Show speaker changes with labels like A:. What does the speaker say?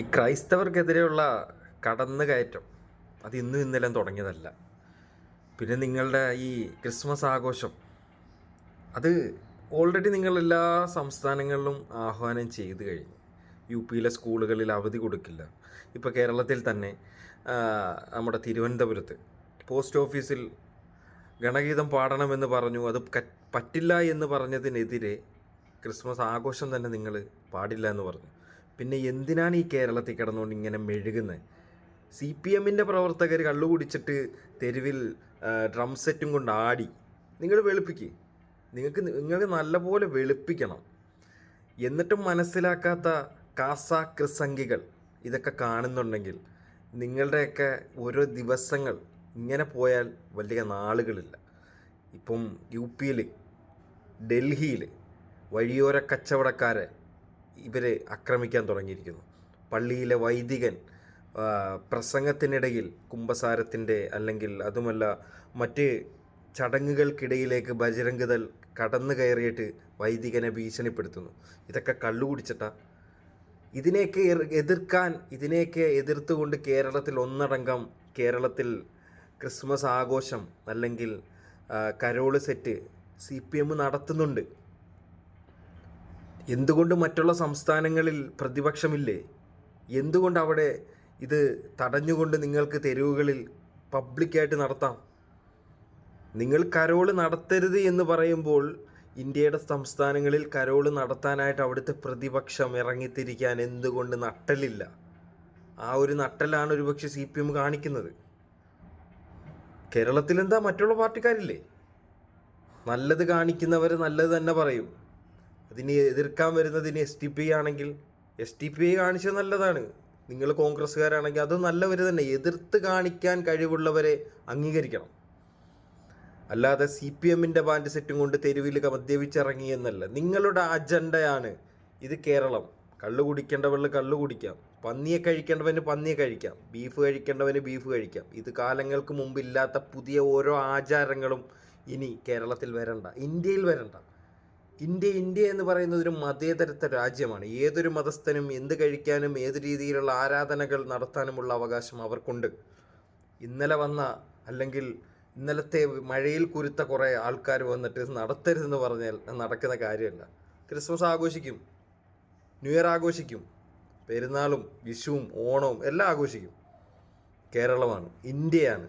A: ഈ ക്രൈസ്തവർക്കെതിരെയുള്ള കടന്നുകയറ്റം അത് ഇന്നും ഇന്നലെയും തുടങ്ങിയതല്ല. പിന്നെ നിങ്ങളുടെ ഈ ക്രിസ്മസ് ആഘോഷം അത് ഓൾറെഡി നിങ്ങൾ എല്ലാ സംസ്ഥാനങ്ങളിലും ആഹ്വാനം ചെയ്തു കഴിഞ്ഞു. യു പിയിലെ സ്കൂളുകളിൽ അവധി കൊടുക്കില്ല. ഇപ്പോൾ കേരളത്തിൽ തന്നെ നമ്മുടെ തിരുവനന്തപുരത്ത് പോസ്റ്റ് ഓഫീസിൽ ഗണഗീതം പാടണമെന്ന് പറഞ്ഞു. അത് പറ്റില്ല എന്ന് പറഞ്ഞതിനെതിരെ ക്രിസ്മസ് ആഘോഷം തന്നെ നിങ്ങൾ പാടില്ല എന്ന് പറഞ്ഞു. പിന്നെ എന്തിനാണ് ഈ കേരളത്തിൽ കിടന്നുകൊണ്ട് ഇങ്ങനെ മെഴുകുന്നത്? CPM-ൻ്റെ പ്രവർത്തകർ കള്ളു കുടിച്ചിട്ട് തെരുവിൽ ഡ്രം സെറ്റും കൊണ്ട് ആടി. നിങ്ങൾ വെളുപ്പിക്കുക. നിങ്ങൾക്ക് നല്ലപോലെ വെളുപ്പിക്കണം. എന്നിട്ടും മനസ്സിലാക്കാത്ത കാസാക്രിസംഖികൾ ഇതൊക്കെ കാണുന്നുണ്ടെങ്കിൽ നിങ്ങളുടെയൊക്കെ ഓരോ ദിവസങ്ങൾ ഇങ്ങനെ പോയാൽ വലിയ നാളുകളില്ല. ഇപ്പം UP-യിൽ, ഡൽഹിയിൽ വഴിയോര കച്ചവടക്കാരെ ഇവർ ആക്രമിക്കാൻ തുടങ്ങിയിരിക്കുന്നു. പള്ളിയിലെ വൈദികൻ പ്രസംഗത്തിനിടയിൽ കുമ്പസാരത്തിൻ്റെ അല്ലെങ്കിൽ അതുമല്ല മറ്റ് ചടങ്ങുകൾക്കിടയിലേക്ക് ബജരംഗ് ദൾ കടന്നു കയറിയിട്ട് വൈദികനെ ഭീഷണിപ്പെടുത്തുന്നു. ഇതൊക്കെ കള്ളു കുടിച്ചിട്ടാ. ഇതിനെയൊക്കെ ഇതിനെയൊക്കെ എതിർത്തുകൊണ്ട് കേരളത്തിൽ ഒന്നടങ്കം ക്രിസ്മസ് ആഘോഷം അല്ലെങ്കിൽ കരോള് സെറ്റ് CPM നടത്തുന്നുണ്ട്. എന്തുകൊണ്ട് മറ്റുള്ള സംസ്ഥാനങ്ങളിൽ പ്രതിപക്ഷമില്ലേ? എന്തുകൊണ്ട് അവിടെ ഇത് തടഞ്ഞുകൊണ്ട് നിങ്ങൾക്ക് തെരുവുകളിൽ പബ്ലിക്കായിട്ട് നടത്താം? നിങ്ങൾ കരോള് നടത്തരുത് എന്ന് പറയുമ്പോൾ ഇന്ത്യയുടെ സംസ്ഥാനങ്ങളിൽ കരോള് നടത്താനായിട്ട് അവിടുത്തെ പ്രതിപക്ഷം ഇറങ്ങിത്തിരിക്കാൻ എന്തുകൊണ്ട് നട്ടലില്ല? ആ ഒരു നട്ടലാണ് ഒരുപക്ഷെ CPM കാണിക്കുന്നത്. കേരളത്തിൽ എന്താ മറ്റുള്ള പാർട്ടിക്കാരില്ലേ? നല്ലത് കാണിക്കുന്നവർ നല്ലത് തന്നെ പറയും. അതിനെ എതിർക്കാൻ വരുന്നതിന് SDPI ആണെങ്കിൽ SDPI കാണിച്ചത് നല്ലതാണ്. നിങ്ങൾ കോൺഗ്രസ്സുകാരാണെങ്കിൽ അത് നല്ലവർ തന്നെ. എതിർത്ത് കാണിക്കാൻ കഴിവുള്ളവരെ അംഗീകരിക്കണം. അല്ലാതെ CPM-ൻ്റെ ബാൻഡ് സെറ്റും കൊണ്ട് തെരുവിൽ മദ്യപിച്ചിറങ്ങി എന്നല്ല. നിങ്ങളുടെ അജണ്ടയാണ് ഇത്. കേരളം കള്ളു കുടിക്കേണ്ടവർ കള്ളു കുടിക്കാം, പന്നിയെ കഴിക്കേണ്ടവന് പന്നിയെ കഴിക്കാം, ബീഫ് കഴിക്കേണ്ടവന് ബീഫ് കഴിക്കാം. ഇത് കാലങ്ങൾക്ക് മുമ്പില്ലാത്ത പുതിയ ഓരോ ആചാരങ്ങളും ഇനി കേരളത്തിൽ വരണ്ട, ഇന്ത്യയിൽ വരണ്ട. ഇന്ത്യ എന്ന് പറയുന്നത് ഒരു മതേതരത്വ രാജ്യമാണ്. ഏതൊരു മതസ്ഥനും എന്ത് കഴിക്കാനും ഏത് രീതിയിലുള്ള ആരാധനകൾ നടത്താനുമുള്ള അവകാശം അവർക്കുണ്ട്. ഇന്നലെ വന്ന അല്ലെങ്കിൽ ഇന്നലത്തെ മഴയിൽ കുരുത്ത കുറേ ആൾക്കാർ വന്നിട്ട് നടത്തരുതെന്ന് പറഞ്ഞാൽ നടക്കുന്ന കാര്യമല്ല. ക്രിസ്മസ് ആഘോഷിക്കും, ന്യൂ ഇയർ ആഘോഷിക്കും, പെരുന്നാളും വിഷുവും ഓണവും എല്ലാം ആഘോഷിക്കും. കേരളമാണ്, ഇന്ത്യയാണ്.